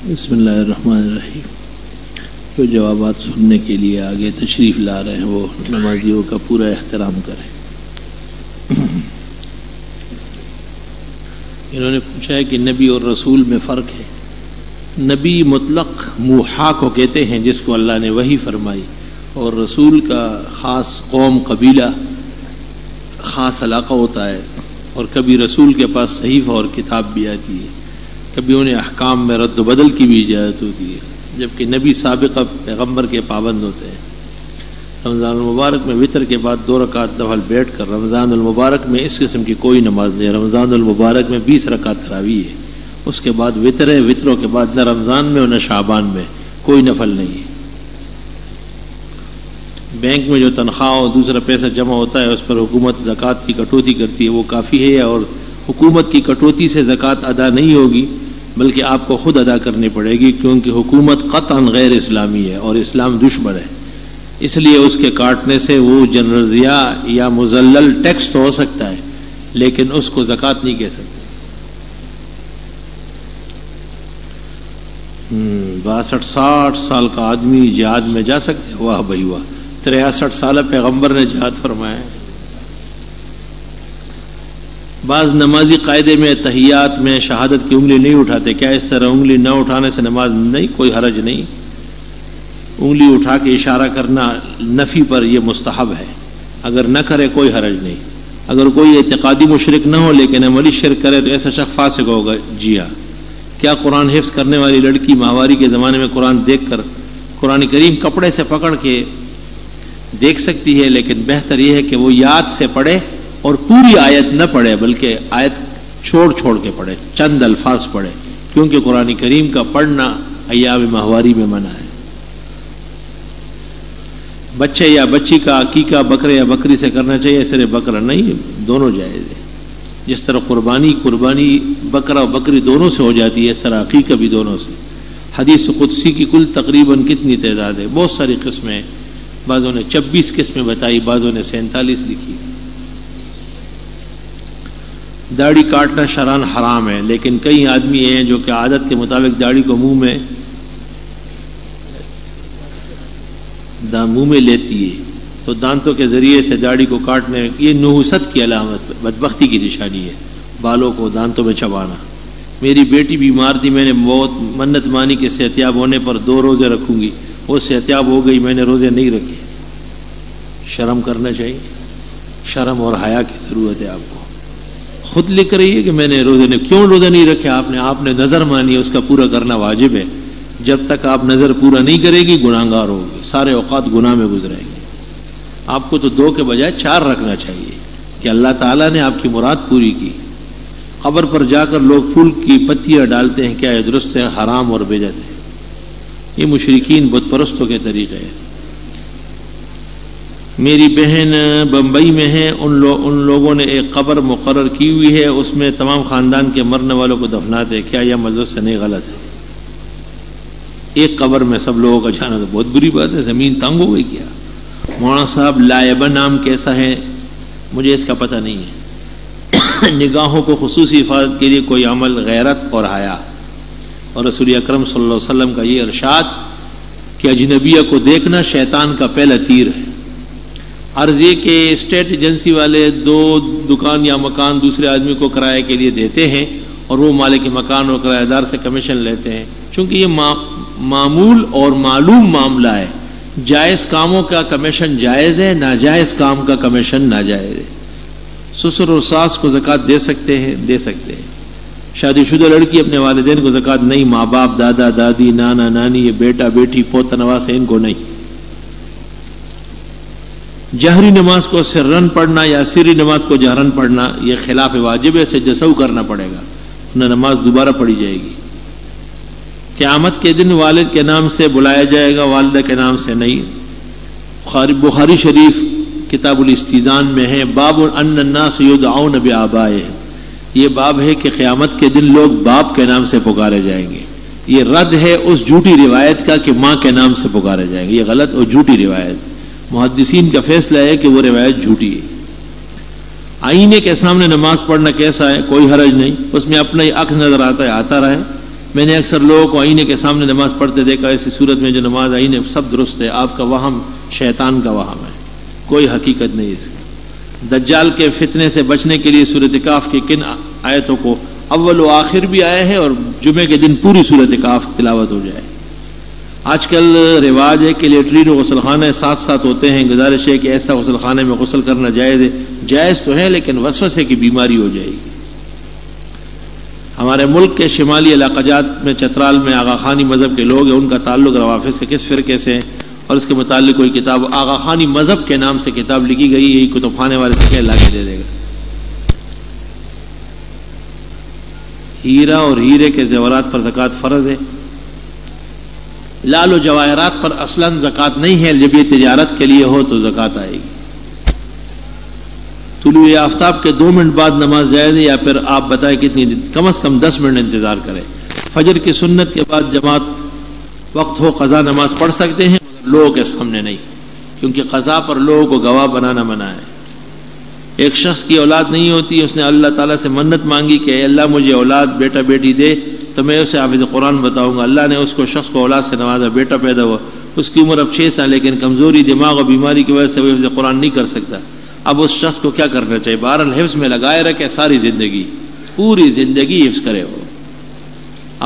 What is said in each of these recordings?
بسم اللہ الرحمن الرحیم. جو جوابات سننے کے لیے آگے تشریف لا رہے ہیں وہ نمازیوں کا پورا احترام کریں. انہوں نے پوچھا ہے کہ نبی اور رسول میں فرق ہے. نبی مطلق موحا کو کہتے ہیں جس کو اللہ نے وحی فرمائی، اور رسول کا خاص قوم، قبیلہ، خاص علاقہ ہوتا ہے. اور کبھی رسول کے پاس صحیفہ اور کتاب بھی آتی ہے، کبھی انہیں احکام میں رد و بدل کی بھی اجازت ہوتی ہے، جبکہ نبی سابقہ پیغمبر کے پابند ہوتے ہیں. رمضان المبارک میں وطر کے بعد 2 رکعت نفل بیٹھ کر، رمضان المبارک میں اس قسم کی کوئی نماز نہیں ہے. رمضان المبارک میں 20 رکعت تراویح ہے، اس کے بعد وطر ہے. وطروں کے بعد نہ رمضان میں اور نہ شعبان میں کوئی نفل نہیں ہے. بینک میں جو تنخواہ اور دوسرا پیسہ جمع ہوتا ہے اس پر حکومت زکوٰۃ کی کٹوتی کرتی ہے، وہ کافی ہے؟ اور حکومت کی کٹوتی سے زکوٰۃ ادا نہیں ہوگی بلکہ آپ کو خود ادا کرنی پڑے گی، کیونکہ حکومت قطعاً غیر اسلامی ہے اور اسلام دشمن ہے. اس لیے اس کے کاٹنے سے وہ جنرل ضیاء یا مذلل ٹیکس تو ہو سکتا ہے لیکن اس کو زکوٰۃ نہیں کہہ سکتے. 62-60 سال کا آدمی جہاد میں جا سکتے؟ واہ بھائی واہ! 63 سال پیغمبر نے جہاد فرمایا ہے. بعض نمازی قاعدے میں تحیات میں شہادت کی انگلی نہیں اٹھاتے، کیا اس طرح انگلی نہ اٹھانے سے نماز نہیں؟ کوئی حرج نہیں. انگلی اٹھا کے اشارہ کرنا نفی پر یہ مستحب ہے، اگر نہ کرے کوئی حرج نہیں. اگر کوئی اعتقادی مشرک نہ ہو لیکن عملی شرک کرے تو ایسا شخص فاسق ہوگا. جی ہاں. کیا قرآن حفظ کرنے والی لڑکی ماہواری کے زمانے میں قرآن دیکھ کر قرآن کریم کپڑے سے پکڑ کے دیکھ سکتی ہے؟ لیکن بہتر یہ ہے کہ وہ یاد سے پڑھے اور پوری آیت نہ پڑھے بلکہ آیت چھوڑ چھوڑ کے پڑھے، چند الفاظ پڑھے، کیونکہ قرآن کریم کا پڑھنا ایام ماہواری میں منع ہے. بچے یا بچی کا عقیقہ بکرے یا بکری سے کرنا چاہیے، صرف بکرا نہیں، دونوں جائز ہے. جس طرح قربانی بکرا و بکری دونوں سے ہو جاتی ہے، اس طرح عقیقہ بھی دونوں سے. حدیث قدسی کی کل تقریباً کتنی تعداد ہے؟ بہت ساری قسمیں، بعضوں نے 24 قسمیں بتائی، بعضوں نے 47 لکھی. داڑھی کاٹنا شرعاً حرام ہے، لیکن کئی آدمی ہیں جو کہ عادت کے مطابق داڑھی کو منہ میں لیتی ہے، تو دانتوں کے ذریعے سے داڑھی کو کاٹنے، یہ نحوست کی علامت، بدبختی کی نشانی ہے، بالوں کو دانتوں میں چبانا. میری بیٹی بیمار تھی، میں نے بہت منت مانی کہ صحتیاب ہونے پر 2 روزے رکھوں گی. وہ صحتیاب ہو گئی، میں نے روزے نہیں رکھے. شرم کرنا چاہیے، شرم اور حیا کی ضرورت ہے. آپ کو خود لکھ رہی ہے کہ میں نے روزے نہیں. کیوں روزے نہیں رکھے؟ آپ نے نظر مانی، اس کا پورا کرنا واجب ہے. جب تک آپ نظر پورا نہیں کرے گی گناہگار ہوگی، سارے اوقات گناہ میں گزریں گے. آپ کو تو 2 کے بجائے 4 رکھنا چاہیے کہ اللہ تعالیٰ نے آپ کی مراد پوری کی. قبر پر جا کر لوگ پھول کی پتیاں ڈالتے ہیں، کیا یہ درست ہے؟ حرام اور بدعت ہے. یہ مشرکین بت پرستوں کے طریقے ہیں. میری بہن بمبئی میں ہے، ان لوگوں نے ایک قبر مقرر کی ہوئی ہے، اس میں تمام خاندان کے مرنے والوں کو دفناتے ہیں. کیا یہ مجلس سے نہیں غلط ہے؟ ایک قبر میں سب لوگوں کا جانا تو بہت بری بات ہے. زمین تنگ ہو گئی کیا؟ مولانا صاحب لائبہ نام کیسا ہے؟ مجھے اس کا پتہ نہیں ہے. نگاہوں کو خصوصی حفاظت کے لیے کوئی عمل، غیرت اور حیا. اور رسول اکرم صلی اللہ علیہ وسلم کا یہ ارشاد کہ اجنبیہ کو دیکھنا شیطان کا پہلا تیر ہے. عرض یہ کہ اسٹیٹ ایجنسی والے 2 دکان یا مکان دوسرے آدمی کو کرائے کے لیے دیتے ہیں اور وہ مالک مکان اور کرایہ دار سے کمیشن لیتے ہیں. چونکہ یہ معمول اور معلوم معاملہ ہے، جائز کاموں کا کمیشن جائز ہے، ناجائز کام کا کمیشن ناجائز ہے. سسر اور ساس کو زکوٰۃ دے سکتے ہیں؟ دے سکتے ہیں. شادی شدہ لڑکی اپنے والدین کو زکوٰۃ نہیں، ماں باپ، دادا دادی، نانا نانی، یہ بیٹا بیٹی، پوتا نواز ہے، ان کو نہیں. جہری نماز کو سرن پڑھنا یا سری نماز کو جہرن پڑھنا یہ خلاف واجب ہے، اسے جسو کرنا پڑے گا، نہ نماز دوبارہ پڑھی جائے گی. قیامت کے دن والد کے نام سے بلایا جائے گا، والدہ کے نام سے نہیں. بخاری شریف کتاب الاستیزان میں ہے، باب ان الناس یدعون بآبائہم. یہ باب ہے کہ قیامت کے دن لوگ باپ کے نام سے پکارے جائیں گے. یہ رد ہے اس جھوٹی روایت کا کہ ماں کے نام سے پکارے جائیں گے. یہ غلط اور جھوٹی روایت، محدثین کا فیصلہ ہے کہ وہ روایت جھوٹی ہے. آئینے کے سامنے نماز پڑھنا کیسا ہے؟ کوئی حرج نہیں، اس میں اپنا ہی عکس نظر آتا ہے، آتا رہے. میں نے اکثر لوگوں کو آئینے کے سامنے نماز پڑھتے دیکھا، ایسی صورت میں جو نماز آئینے سب درست ہے، آپ کا وہم شیطان کا وہم ہے، کوئی حقیقت نہیں اس کی۔ دجال کے فتنے سے بچنے کے لیے سورۃ کہف کی کن آیتوں کو اول و آخر بھی آیا ہے اور جمعے کے دن پوری سورۃ کہف تلاوت ہو جائے۔ آج کل رواج ہے کہ لیٹرین و غسل خانے ساتھ ساتھ ہوتے ہیں، گزارش ہے کہ ایسا غسل خانے میں غسل کرنا جائز ہے، جائز تو ہے لیکن وسوسے کی بیماری ہو جائے گی۔ ہمارے ملک کے شمالی علاقہ جات میں چترال میں آغا خانی مذہب کے لوگ ہیں، ان کا تعلق روافظ کے کس فرقے سے ہے اور اس کے متعلق کوئی کتاب آغا خانی مذہب کے نام سے کتاب لکھی گئی، یہی کتب خانے والے سے کیا لا کے دے دے گا۔ ہیرا اور ہیرے کے زیورات پر زکوٰۃ فرض ہے، لال و جواہرات پر اصلاً زکوٰۃ نہیں ہے، جب یہ تجارت کے لیے ہو تو زکوٰۃ آئے گی۔ طلوع آفتاب کے 2 منٹ بعد نماز جائز ہے یا پھر آپ بتائیں کتنی، کم از کم 10 منٹ انتظار کریں۔ فجر کی سنت کے بعد جماعت وقت ہو قضا نماز پڑھ سکتے ہیں مگر لوگوں کے سامنے نہیں، کیونکہ قضا پر لوگوں کو گواہ بنانا منع ہے۔ ایک شخص کی اولاد نہیں ہوتی، اس نے اللہ تعالیٰ سے منت مانگی کہ اے اللہ مجھے اولاد بیٹا بیٹی دے تو میں اسے حافظ قرآن بتاؤں گا۔ اللہ نے اس کو شخص کو اولاد سے نوازا، بیٹا پیدا ہوا، اس کی عمر اب 6 سال، لیکن کمزوری دماغ اور بیماری کی وجہ سے وہ حفظ قرآن نہیں کر سکتا۔ اب اس شخص کو کیا کرنا چاہیے؟ بہرحال حفظ میں لگائے رکھے، ساری زندگی پوری زندگی حفظ کرے ہو۔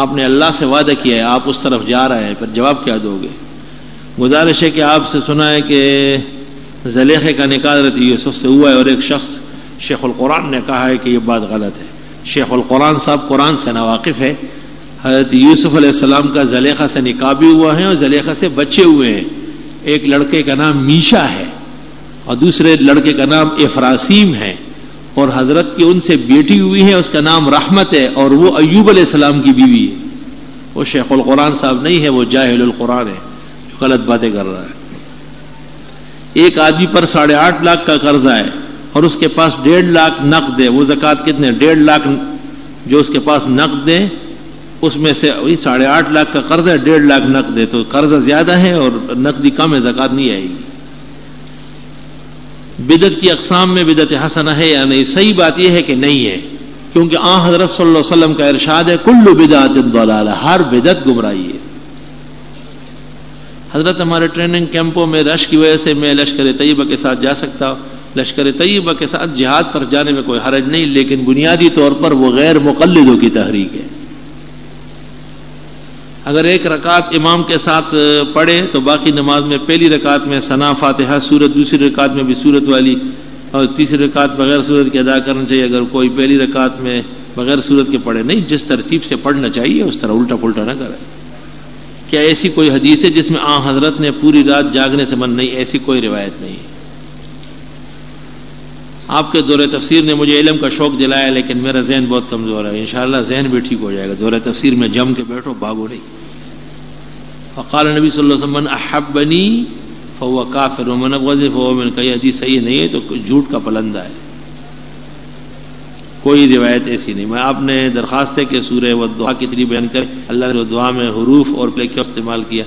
آپ نے اللہ سے وعدہ کیا ہے، آپ اس طرف جا رہے ہیں، پھر جواب کیا دو گے؟ گزارش ہے کہ آپ سے سنا ہے کہ زلیخے کا نکاح حضرت یوسف سے ہوا ہے اور ایک شخص شیخ القرآن نے کہا ہے کہ یہ بات غلط ہے۔ شیخ القرآن صاحب قرآن سے ناواقف ہے۔ حضرت یوسف علیہ السلام کا زلیخہ سے نکاح بھی ہوا ہے اور زلیخہ سے بچے ہوئے ہیں۔ ایک لڑکے کا نام میشا ہے اور دوسرے لڑکے کا نام افراسیم ہے، اور حضرت کی ان سے بیٹی ہوئی ہے، اس کا نام رحمت ہے، اور وہ ایوب علیہ السلام کی بیوی ہے۔ وہ شیخ القرآن صاحب نہیں ہے، وہ جاہل القرآن ہے جو غلط باتیں کر رہا ہے۔ ایک آدمی پر 8.5 لاکھ کا قرضہ ہے اور اس کے پاس 1.5 لاکھ نقد ہے، وہ زکوٰۃ کتنے؟ 1.5 لاکھ جو اس کے پاس نقد ہے اس میں سے 8.5 لاکھ کا قرض ہے، 1.5 لاکھ نقد ہے، تو قرضہ زیادہ ہے اور نقدی کم ہے، زکوٰۃ نہیں آئے گی۔ بدعت کی اقسام میں بدعت حسنہ ہے یا نہیں؟ صحیح بات یہ ہے کہ نہیں ہے، کیونکہ آن حضرت صلی اللہ علیہ وسلم کا ارشاد ہے کل بدعت ضلالہ، ہر بدعت گمراہی ہے۔ حضرت ہمارے ٹریننگ کیمپوں میں رش کی وجہ سے میں لشکر طیبہ کے ساتھ جا سکتا ہوں، لشکر طیبہ کے ساتھ جہاد پر جانے میں کوئی حرج نہیں، لیکن بنیادی طور پر وہ غیر مقلدوں کی تحریک ہے۔ اگر 1 رکعت امام کے ساتھ پڑھے تو باقی نماز میں پہلی رکعت میں ثنا فاتحہ سورت، دوسری رکعت میں بھی سورت والی، اور تیسری رکعت بغیر سورت کے ادا کرنا چاہیے۔ اگر کوئی پہلی رکعت میں بغیر سورت کے پڑھے نہیں، جس ترتیب سے پڑھنا چاہیے اس طرح الٹا پلٹا نہ کرے۔ کیا ایسی کوئی حدیث ہے جس میں آن حضرت نے پوری رات جاگنے سے من؟ نہیں، ایسی کوئی روایت نہیں۔ آپ کے دور تفسیر نے مجھے علم کا شوق دلایا، لیکن میرا ذہن بہت کمزور ہے، انشاءاللہ ذہن بھی ٹھیک ہو جائے گا۔ دور تفسیر میں جم کے بیٹھو، بھاگو نہیں۔ وقال نبی صلی اللہ علیہ وسلم من احبنی فهو کافر ومن ابغضنی فهو من، کہ یہ حدیث صحیح نہیں ہے تو جھوٹ کا پلندہ ہے، کوئی روایت ایسی نہیں۔ میں آپ نے درخواست ہے کہ سورہ والضحیٰ کی تری بیان کریں۔ اللہ نے دعا میں حروف اور پلے کیا استعمال کیا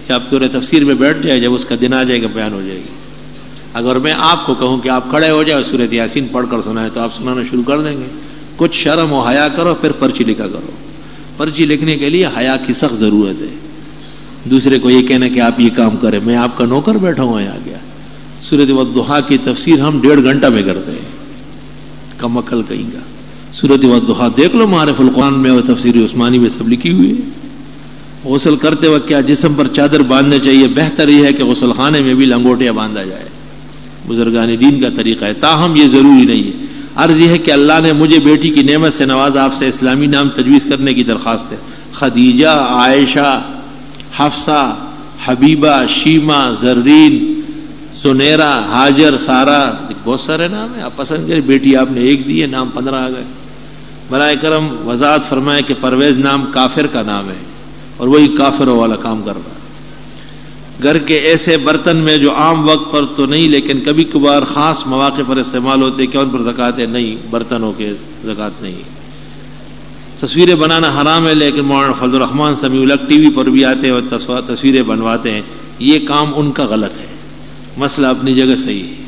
کہ آپ دور تفسیر میں بیٹھ جائے، جب اس کا دن آ جائے گا بیان ہو جائے گی۔ اگر میں آپ کو کہوں کہ آپ کھڑے ہو جائے سورۃ یاسین پڑھ کر سنائیں تو آپ سنانا شروع کر دیں گے۔ کچھ شرم و حیا کرو، پھر پرچی لکھا کرو۔ پرچی لکھنے کے لیے حیا کی سخت ضرورت ہے۔ دوسرے کو یہ کہنا کہ آپ یہ کام کریں، میں آپ کا نوکر بیٹھا ہوں آ گیا۔ سورۃ والضحیٰ کی تفسیر ہم 1.5 گھنٹہ میں کرتے ہیں، کم عقل کہیں گا۔ سورۃ والضحیٰ دیکھ لو، معارف القرآن میں اور تفسیر عثمانی میں سب لکھی ہوئی ہے۔ غسل کرتے وقت کیا جسم پر چادر باندھنا چاہیے؟ بہتر یہ ہے کہ غسل خانے میں بھی لنگوٹیا باندھا جائے، بزرگان دین کا طریقہ ہے، تاہم یہ ضروری نہیں ہے۔ عرض یہ ہے کہ اللہ نے مجھے بیٹی کی نعمت سے نوازا، آپ سے اسلامی نام تجویز کرنے کی درخواست ہے۔ خدیجہ، عائشہ، حفصہ، حبیبہ، شیمہ، زرین، سنیرا، ہاجر، سارہ، بہت سارے نام ہیں، آپ پسند کریں۔ بیٹی آپ نے ایک دی ہے، نام 15 آ گئے۔ برائے کرم وضاحت فرمائے کہ پرویز نام کافر کا نام ہے اور وہی کافروں والا کام کر رہا ہے۔ گھر کے ایسے برتن میں جو عام وقت پر تو نہیں لیکن کبھی کبھار خاص مواقع پر استعمال ہوتے، کیا ان پر زکوٰۃ ہے؟ نہیں، برتنوں کے زکوٰۃ نہیں۔ تصویریں بنانا حرام ہے، لیکن مولانا فضل الرحمان سمیع الحق ٹی وی پر بھی آتے ہیں اور تصویریں بنواتے ہیں، یہ کام ان کا غلط ہے۔ مسئلہ اپنی جگہ صحیح ہے۔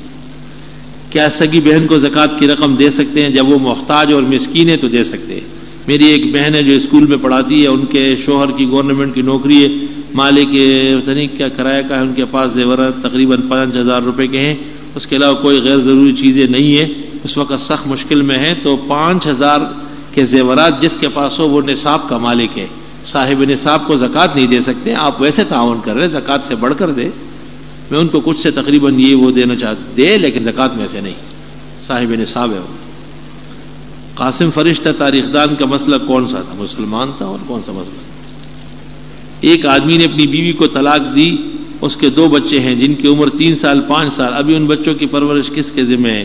کیا سگی بہن کو زکوٰۃ کی رقم دے سکتے ہیں؟ جب وہ محتاج اور مسکین ہے تو دے سکتے ہیں، میری ایک بہن ہے جو اسکول میں پڑھاتی ہے، ان کے شوہر کی گورنمنٹ کی نوکری ہے، مالک پتہ نہیں کیا کرایہ کا ہے، ان کے پاس زیورات تقریباً 5,000 روپے کے ہیں، اس کے علاوہ کوئی غیر ضروری چیزیں نہیں ہیں، اس وقت سخت مشکل میں ہے، تو 5,000 کے زیورات جس کے پاس ہو وہ نصاب کا مالک ہے، صاحب نصاب کو زکوٰۃ نہیں دے سکتے، آپ ویسے تعاون کر رہے ہیں، زکوٰۃ سے بڑھ کر دے، میں ان کو کچھ سے تقریباً یہ وہ دینا چاہتا دے، لیکن زکوٰۃ میں سے نہیں، صاحب نصاب ہے وہ۔ قاسم فرشتہ تاریخ دان کا مسئلہ کون سا تھا؟ مسلمان تھا، اور کون سا مسئلہ؟ ایک آدمی نے اپنی بیوی کو طلاق دی، اس کے 2 بچے ہیں جن کی عمر 3 سال 5 سال، ابھی ان بچوں کی پرورش کس کے ذمہ ہے؟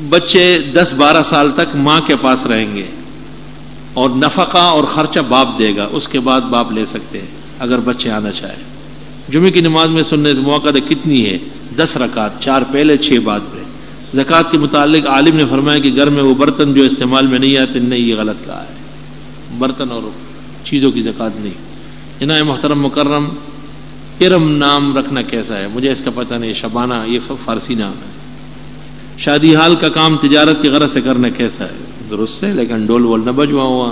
بچے 10-12 سال تک ماں کے پاس رہیں گے اور نفقہ اور خرچہ باپ دے گا، اس کے بعد باپ لے سکتے ہیں اگر بچے آنا چاہے۔ جمعے کی نماز میں سنت موقع کتنی ہے؟ 10 رکعت، 4 پہلے 6 بعد میں۔ زکوٰۃ کے متعلق عالم نے فرمایا کہ گھر میں وہ برتن جو استعمال میں نہیں آتے، نہیں، یہ غلط کہا ہے، برتن اور چیزوں کی زکوٰۃ نہیں۔ جناب محترم مکرم، ارم نام رکھنا کیسا ہے؟ مجھے اس کا پتہ نہیں، شبانہ یہ فارسی نام ہے۔ شادی حال کا کام تجارت کی غرض سے کرنا کیسا ہے؟ درست ہے، لیکن ڈول وول نہ بجوا ہوا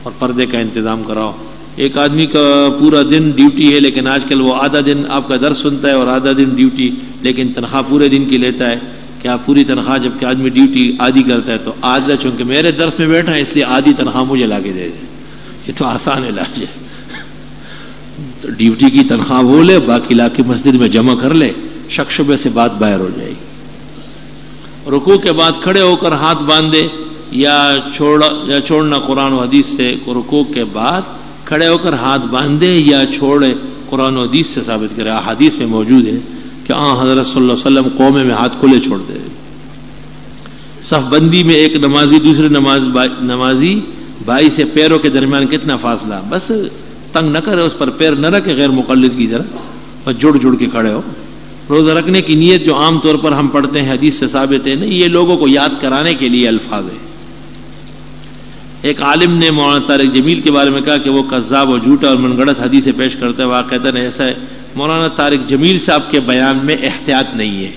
اور پردے کا انتظام کراؤ۔ ایک آدمی کا پورا دن ڈیوٹی ہے، لیکن آج کل وہ آدھا دن آپ کا درس سنتا ہے اور آدھا دن ڈیوٹی، لیکن تنخواہ پورے دن کی لیتا ہے۔ کیا پوری تنخواہ جب کہ آدمی ڈیوٹی آدھی کرتا ہے تو آدھا، چونکہ میرے درس میں بیٹھا ہے اس لیے آدھی تنخواہ مجھے لا کے دے دے، یہ تو آسان علاج ہے۔ تو ڈیوٹی کی تنخواہ وہ لے، باقی لا کے مسجد میں جمع کر لے، شک شبے سے بات باہر ہو جائے گی۔ رکوع کے بعد کھڑے ہو کر ہاتھ باندھے یا چھوڑنا قرآن و حدیث سے، رکوع کے بعد کھڑے ہو کر ہاتھ باندھے یا چھوڑے، قرآن و حدیث سے ثابت کرے، احادیث میں موجود ہے کہ حضرت صلی اللہ علیہ وسلم قومے میں ہاتھ کھلے چھوڑ دے۔ صف بندی میں ایک نمازی دوسرے نمازی بھائی سے پیروں کے درمیان کتنا فاصلہ؟ بس تنگ نہ کرے، اس پر پیر نہ رکھے غیر مقلد کی طرح، بس جڑ کے کھڑے ہو۔ روزہ رکھنے کی نیت جو عام طور پر ہم پڑھتے ہیں حدیث سے ثابت ہے نہیں، یہ لوگوں کو یاد کرانے کے لیے الفاظ ہے۔ ایک عالم نے مولانا طارق جمیل کے بارے میں کہا کہ وہ کذاب اور جھوٹا اور من گڑت حدیثیں پیش کرتا ہے، واقعتاً ایسا ہے۔ مولانا طارق جمیل صاحب کے بیان میں احتیاط نہیں ہے،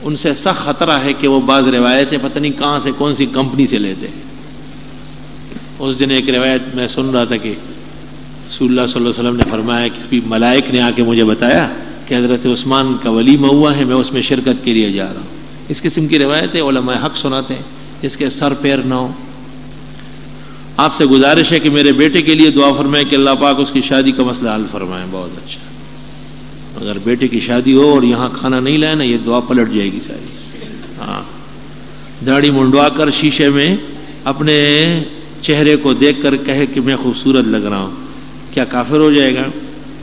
ان سے سخت خطرہ ہے کہ وہ بعض روایتیں پتہ نہیں کہاں سے، کون سی کمپنی سے لیتے ہیں۔ اس دن ایک روایت میں سن رہا تھا کہ رسول اللہ صلی اللہ علیہ وسلم نے فرمایا کہ ابھی ملائک نے آ کے مجھے بتایا کہ حضرت عثمان کا ولیمہ ہوا ہے، میں اس میں شرکت کے لیے جا رہا ہوں۔ اس قسم کی روایتیں علماء حق سناتے ہیں جس کے سر پیر نہ ہو۔ آپ سے گزارش ہے کہ میرے بیٹے کے لیے دعا فرمائیں کہ اللہ پاک اس کی شادی کا مسئلہ حل فرمائیں۔ بہت اچھا، اگر بیٹے کی شادی ہو اور یہاں کھانا نہیں لائے نا، یہ دعا پلٹ جائے گی ساری۔ ہاں، داڑھی منڈوا کر شیشے میں اپنے چہرے کو دیکھ کر کہے کہ میں خوبصورت لگ رہا ہوں، کیا کافر ہو جائے گا؟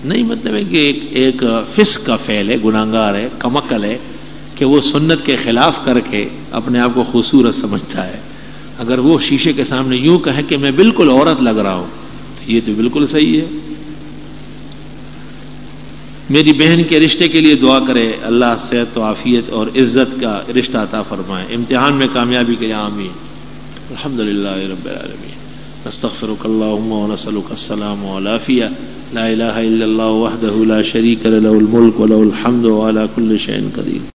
نہیں، مطلب ہے کہ ایک فسق کا فعل ہے، گناہگار ہے، کمعقل ہے کہ وہ سنت کے خلاف کر کے اپنے آپ کو خوبصورت سمجھتا ہے۔ اگر وہ شیشے کے سامنے یوں کہے کہ میں بالکل عورت لگ رہا ہوں تو یہ تو بالکل صحیح ہے۔ میری بہن کے رشتے کے لیے دعا کرے، اللہ صحت و عافیت اور عزت کا رشتہ عطا فرمائے، امتحان میں کامیابی کے لیے آمین۔ الحمدللہ رب العالمین، نستغفرک اللہم و نسألک السلام والعافیہ، لا الہ الا اللہ وحدہ لا شریک لہ، لہ الملک و لہ الحمد وعلی کل شیء قدیر۔